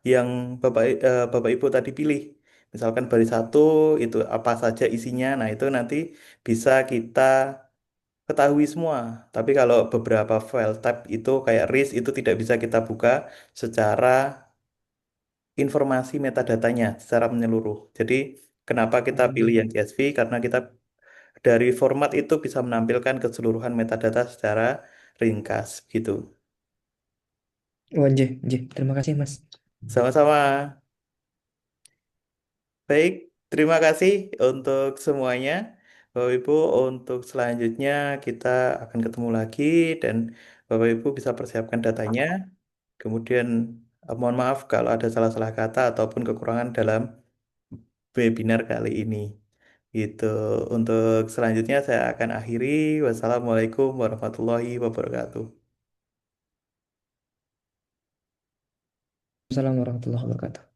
yang Bapak Ibu tadi pilih. Misalkan baris satu itu apa saja isinya. Nah, itu nanti bisa kita ketahui semua. Tapi kalau beberapa file type itu kayak RIS itu tidak bisa kita buka secara informasi metadatanya secara menyeluruh. Jadi kenapa kita pilih yang CSV? Karena kita dari format itu bisa menampilkan keseluruhan metadata secara ringkas gitu. Nje, nje. Terima kasih Mas. Sama-sama. Baik, terima kasih untuk semuanya. Bapak Ibu, untuk selanjutnya kita akan ketemu lagi dan Bapak Ibu bisa persiapkan datanya. Kemudian mohon maaf kalau ada salah-salah kata ataupun kekurangan dalam webinar kali ini. Gitu. Untuk selanjutnya saya akan akhiri. Wassalamualaikum warahmatullahi wabarakatuh. Assalamualaikum warahmatullahi wabarakatuh.